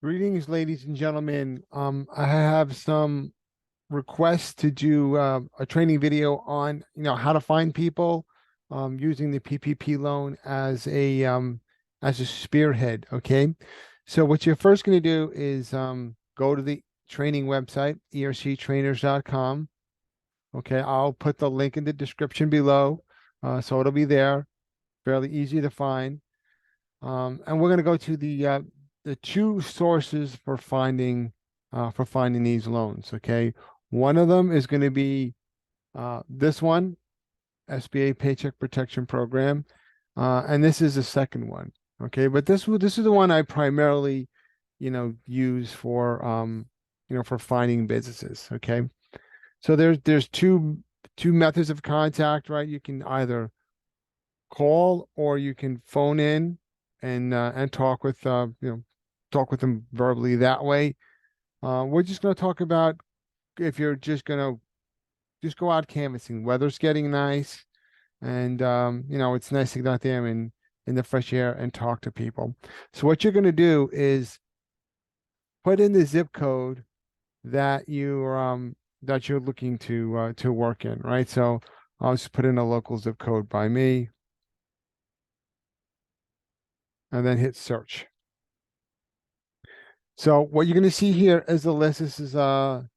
Greetings, ladies and gentlemen. I have some requests to do a training video on, how to find people using the PPP loan as a spearhead. Okay, so what you're first going to do is go to the training website, erctrainers.com. Okay, I'll put the link in the description below, so it'll be there, fairly easy to find. And we're going to go to the two sources for finding these loans. Okay, one of them is going to be this one, SBA Paycheck Protection Program, and this is the second one. Okay, but this is the one I primarily, use for finding businesses. Okay, so there's two methods of contact, right? You can either call or you can phone in and talk with them verbally that way. We're just going to talk about if you're just going to just go out canvassing. Weather's getting nice, and it's nice to get out there and in the fresh air and talk to people. So what you're going to do is put in the zip code that you're looking to work in, right? So I'll just put in a local zip code by me and then hit search. So what you're going to see here is the list. This is town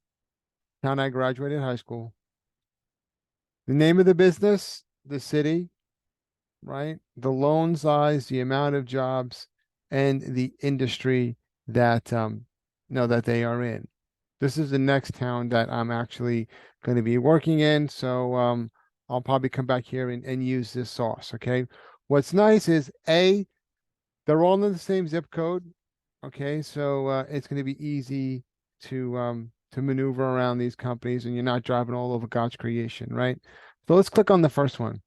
I graduated high school. The name of the business, the city, right? The loan size, the amount of jobs, and the industry that they are in. This is the next town that I'm actually going to be working in. So I'll probably come back here and use this sauce. Okay. What's nice is they're all in the same zip code. Okay, so it's going to be easy to maneuver around these companies, and you're not driving all over God's creation, right? So let's click on the first one.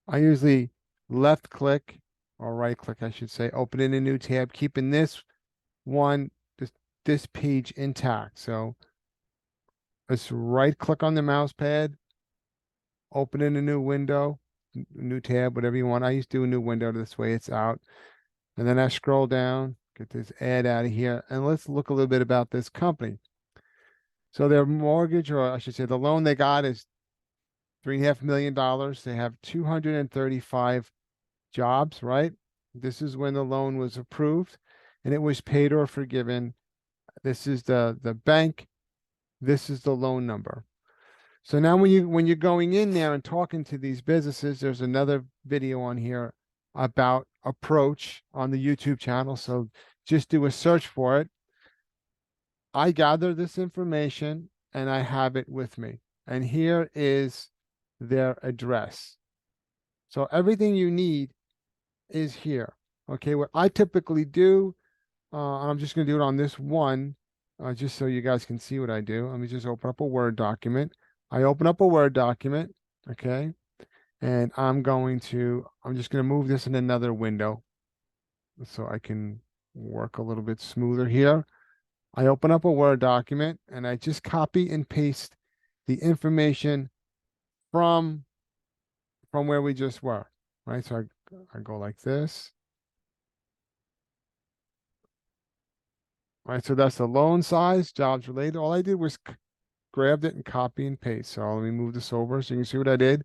I usually left click or right click, I should say, open in a new tab, keeping one, this page intact. So let's right click on the mouse pad, open in a new window, new tab, whatever you want. I used to do a new window this way, it's out. And then I scroll down, get this ad out of here, and let's look a little bit about this company. So their mortgage, or I should say the loan they got is $3.5 million. They have 235 jobs, right? This is when the loan was approved and it was paid or forgiven. This is the bank. This is the loan number. So now when you're going in there and talking to these businesses, there's another video on here about approach on the YouTube channel. So just do a search for it. I gather this information and I have it with me. And here is their address. So everything you need is here. Okay, what I typically do, and I'm just going to do it on this one, just so you guys can see what I do. Let me just open up a Word document. I open up a Word document, okay, and I'm just going to move this in another window so I can work a little bit smoother here. I open up a Word document and I just copy and paste the information from where we just were, right? So I go like this, right? So that's the loan size, jobs related. All I did was grabbed it and copy and paste. So let me move this over so you can see what I did.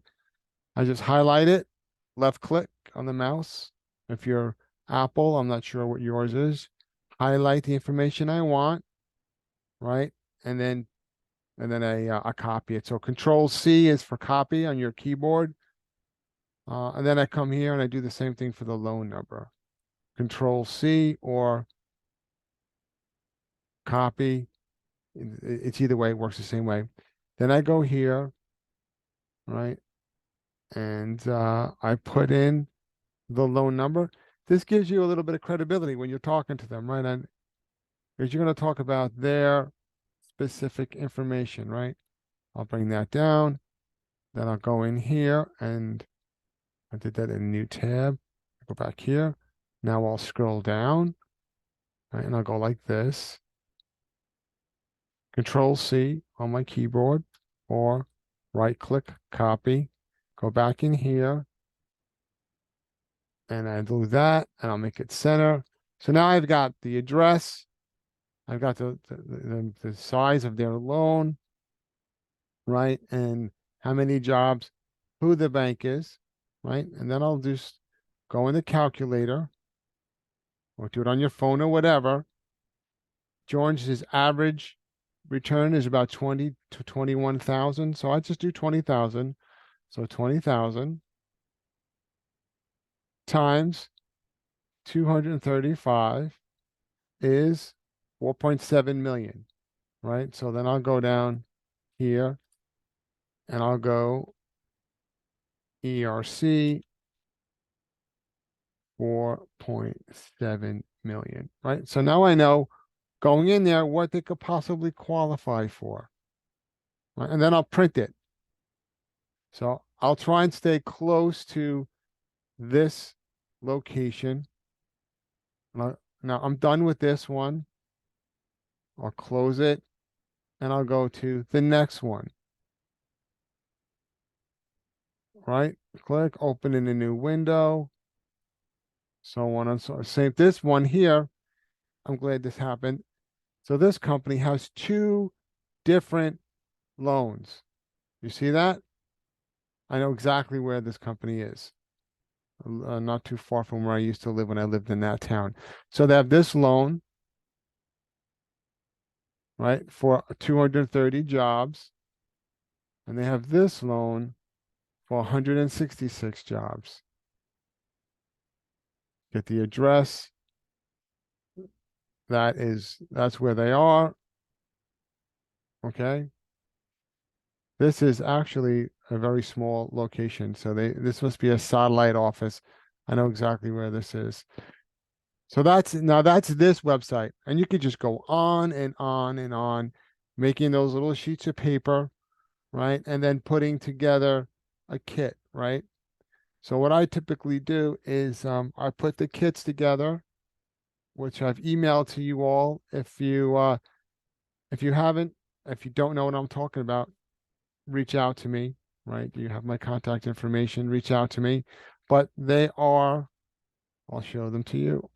I just highlight it, left click on the mouse. If you're Apple, I'm not sure what yours is. Highlight the information I want, right? And then I copy it. So Control C is for copy on your keyboard. And then I come here and I do the same thing for the loan number. Control C or copy. It's either way, it works the same way. Then I go here, right? And I put in the loan number. This gives you a little bit of credibility when you're talking to them, right? And because you're going to talk about their specific information, right? I'll bring that down. Then I'll go in here and I did that in a new tab. Go back here. Now I'll scroll down, right? And I'll go like this. Control C on my keyboard or right click, copy, go back in here and I do that and I'll make it center. So now I've got the address, I've got the size of their loan, right? And how many jobs, who the bank is, right? And then I'll just go in the calculator or do it on your phone or whatever. George's average return is about 20 to 21,000. So I just do 20,000. So 20,000 times 235 is 4.7 million, right? So then I'll go down here and I'll go ERC 4.7 million, right? So now I know going in there what they could possibly qualify for, right? And then I'll print it. So I'll try and stay close to this location. Now I'm done with this one. I'll close it and I'll go to the next one, right? Click, open in a new window, so on and so on. Same, this one here, I'm glad this happened. So this company has two different loans. You see that? I know exactly where this company is. Not too far from where I used to live when I lived in that town. So they have this loan, right, for 230 jobs, and they have this loan for 166 jobs. Get the address. That's where they are. Okay. This is actually a very small location. So this must be a satellite office. I know exactly where this is. So that's this website. And you could just go on and on and on, making those little sheets of paper, right? And then putting together a kit, right? So what I typically do is I put the kits together, which I've emailed to you all. If you haven't, if you don't know what I'm talking about, reach out to me, right? You have my contact information, reach out to me. But they are, I'll show them to you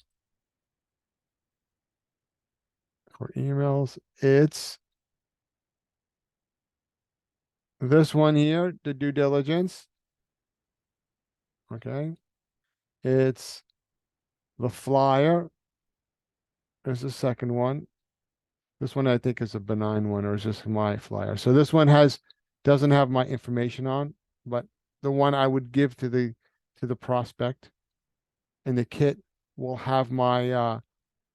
for emails. It's this one here, the due diligence. Okay. It's the flyer. There's the second one. This one I think is a benign one, or is just my flyer. So this one doesn't have my information on, but the one I would give to the prospect in the kit will have my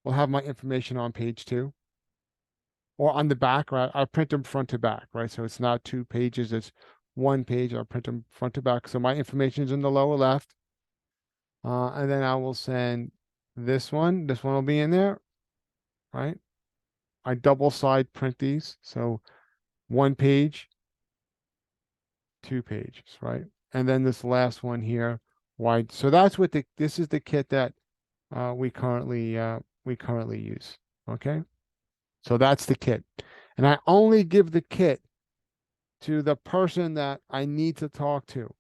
information on page 2 or on the back, right? I print them front to back, right? So it's not 2 pages, it's 1 page. I'll print them front to back. So my information is in the lower left. And then I will send this one. This one will be in there, right? I double side print these. So 1 page, 2 pages, right? And then this last one here, wide. So that's what this is the kit that we currently use. Okay. So that's the kit. And I only give the kit to the person that I need to talk to,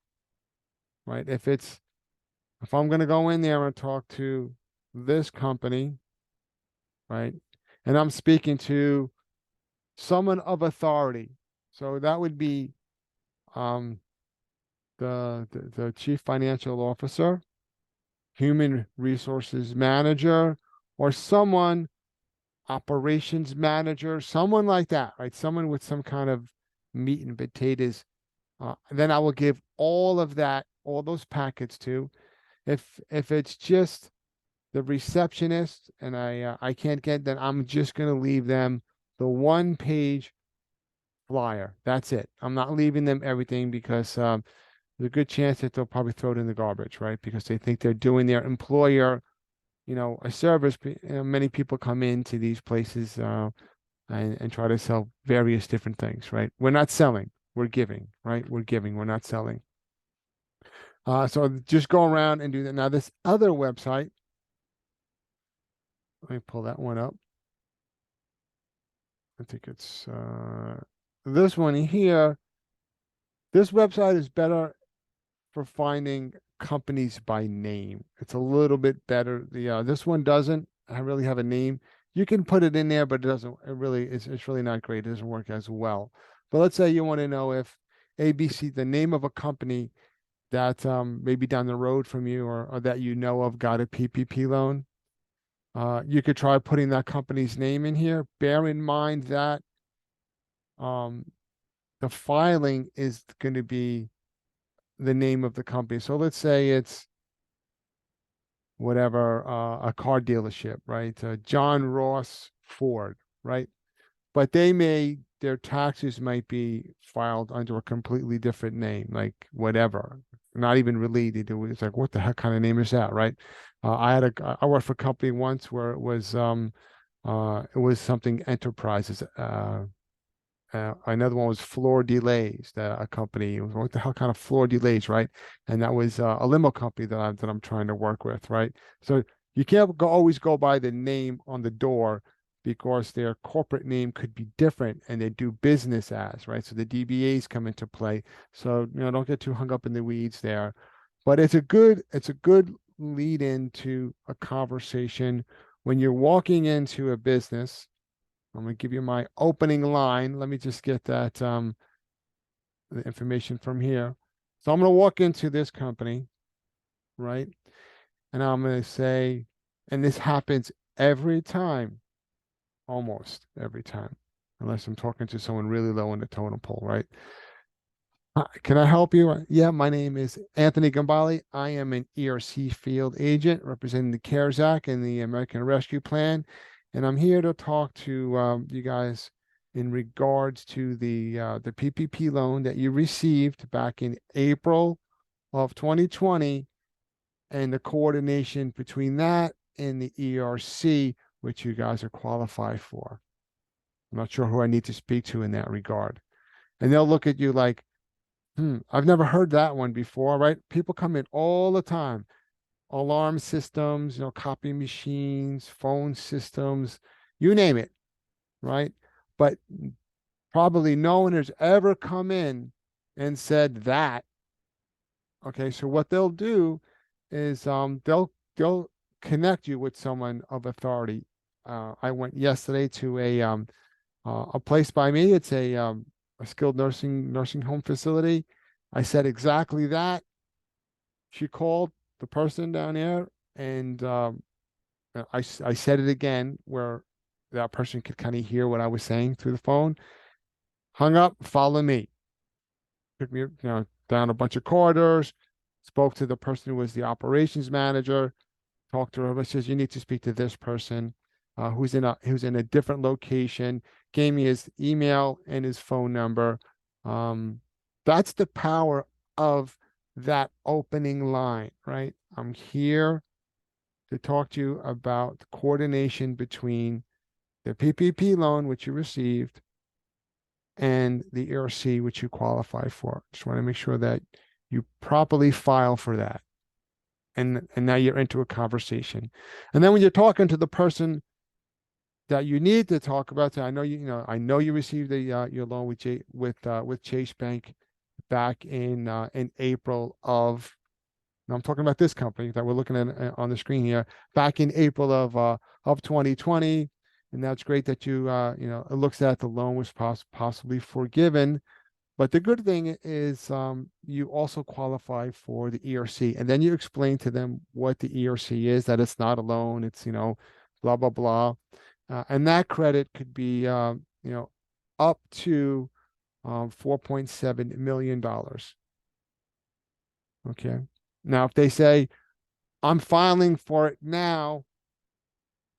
right? If I'm going to go in there and talk to this company, right? And I'm speaking to someone of authority. So that would be um, the chief financial officer, human resources manager, or someone operations manager, someone like that, right? Someone with some kind of meat and potatoes. Then I will give all of that, all those packets to. If it's just the receptionist and I can't get, then I'm just gonna leave them the 1 page flyer. That's it. I'm not leaving them everything because there's a good chance that they'll probably throw it in the garbage, right? Because they think they're doing their employer, a service. Many people come into these places and try to sell various different things, right? We're not selling, we're giving, right? We're giving, we're not selling. So just go around and do that. Now, this other website, let me pull that one up. I think it's this one here. This website is better for finding companies by name. It's a little bit better. This one doesn't. really have a name. You can put it in there, but it's really not great. It doesn't work as well. But let's say you want to know if ABC, the name of a company that maybe down the road from you or that you know of got a PPP loan. You could try putting that company's name in here. Bear in mind that um, the filing is going to be the name of the company. So let's say it's whatever, a car dealership, right? John Ross Ford, right? But their taxes might be filed under a completely different name, like whatever, not even related to it. It's like, what the heck kind of name is that, right? I worked for a company once where it was something enterprises. Another one was Floor Delays, a company. What the hell kind of floor delays, right? And that was a limo company that I'm trying to work with, right? So you can't always go by the name on the door because their corporate name could be different and they do business as, right? So the DBAs come into play. So don't get too hung up in the weeds there. But it's a good lead into a conversation when you're walking into a business. I'm going to give you my opening line. Let me just get that the information from here. So I'm going to walk into this company, right? And I'm going to say, and this happens every time, almost every time, unless I'm talking to someone really low in the totem pole, right? Can I help you? Yeah, my name is Anthony Gambale. I am an ERC field agent representing the CARES Act and the American Rescue Plan. And I'm here to talk to you guys in regards to the PPP loan that you received back in April of 2020 and the coordination between that and the ERC, which you guys are qualified for. I'm not sure who I need to speak to in that regard. And they'll look at you like, I've never heard that one before, right? People come in all the time. Alarm systems, copy machines, phone systems, you name it, right? But probably no one has ever come in and said that. Okay, so what they'll do is they'll connect you with someone of authority. I went yesterday to a place by me. It's a skilled nursing home facility. I said exactly that. She called the person down there, and I said it again where that person could kind of hear what I was saying through the phone. Hung up, follow me. Took me, down a bunch of corridors. Spoke to the person who was the operations manager. Talked to her. But says you need to speak to this person, who's in a different location. Gave me his email and his phone number. Um, that's the power of that opening line, right? I'm here to talk to you about the coordination between the PPP loan, which you received, and the ERC, which you qualify for. Just want to make sure that you properly file for that. And now you're into a conversation. And then when you're talking to the person that you need to talk about, I know I know you received your loan with Chase Bank back in April of. Now I'm talking about this company that we're looking at on the screen here, back in April of 2020, and that's great that it looks that the loan was possibly forgiven. But the good thing is you also qualify for the ERC, and then you explain to them what the ERC is, that it's not a loan, it's blah blah blah, and that credit could be up to $4.7 million. Okay. Now, if they say, I'm filing for it now,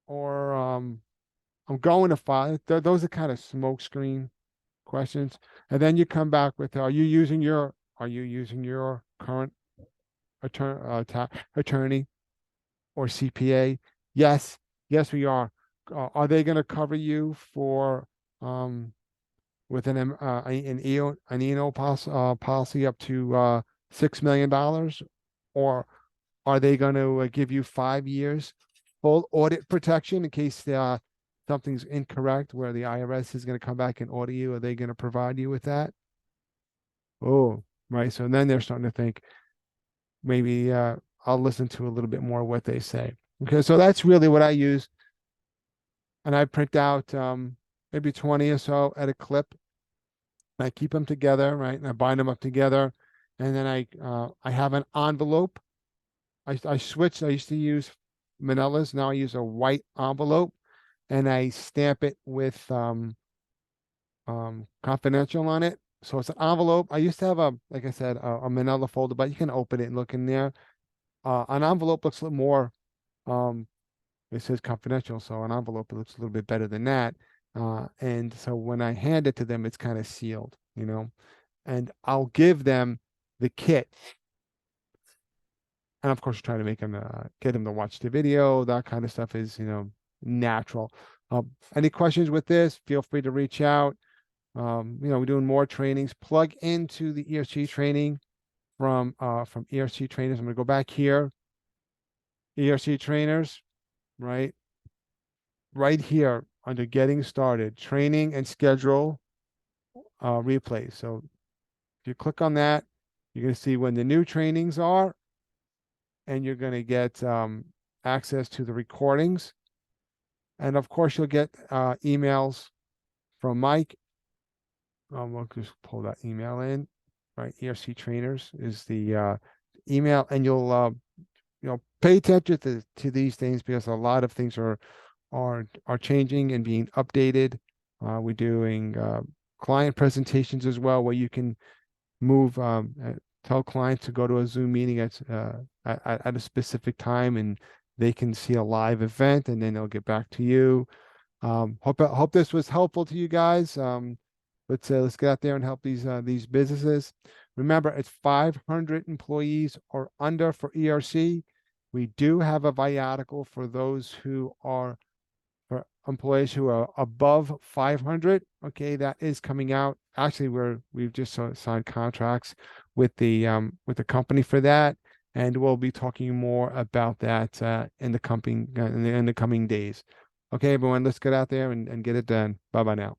or I'm going to file, those are kind of smokescreen questions. And then you come back with, are you using your current attorney or CPA? Yes, yes, we are. Are they going to cover you for with an E&O policy up to $6 million, or are they going to give you 5 years full audit protection in case something's incorrect where the IRS is going to come back and audit you? Are they going to provide you with that? Oh, right. So then they're starting to think maybe I'll listen to a little bit more what they say. Okay, so that's really what I use and I print out maybe 20 or so at a clip. I keep them together, right? And I bind them up together, and then I have an envelope. I switched. I used to use Manilas. Now I use a white envelope, and I stamp it with confidential on it. So it's an envelope. I used to have like I said, a Manila folder, but you can open it and look in there. An envelope looks a little more um it says confidential, so an envelope looks a little bit better than that. And so when I hand it to them, it's kind of sealed, and I'll give them the kit. And of course, try to make them get them to watch the video. That kind of stuff is, natural. Any questions with this? Feel free to reach out. We're doing more trainings. Plug into the ERC training from ERC trainers. I'm gonna go back here. ERC trainers, right? Right here under getting started, training and schedule replays. So if you click on that, you're going to see when the new trainings are, and you're going to get access to the recordings. And of course, you'll get emails from Mike. We'll just pull that email in, right? ERC trainers is the email, and you'll pay attention to these things because a lot of things are changing and being updated. We're doing client presentations as well, where you can move, tell clients to go to a Zoom meeting at a specific time, and they can see a live event, and then they'll get back to you. Hope this was helpful to you guys. Let's get out there and help these businesses. Remember, it's 500 employees or under for ERC. We do have a viatical for those who are for employees who are above 500. Okay, that is coming out. Actually, we've just signed contracts with the company for that, and we'll be talking more about that in the coming days. Okay, everyone, let's get out there and get it done. Bye bye now.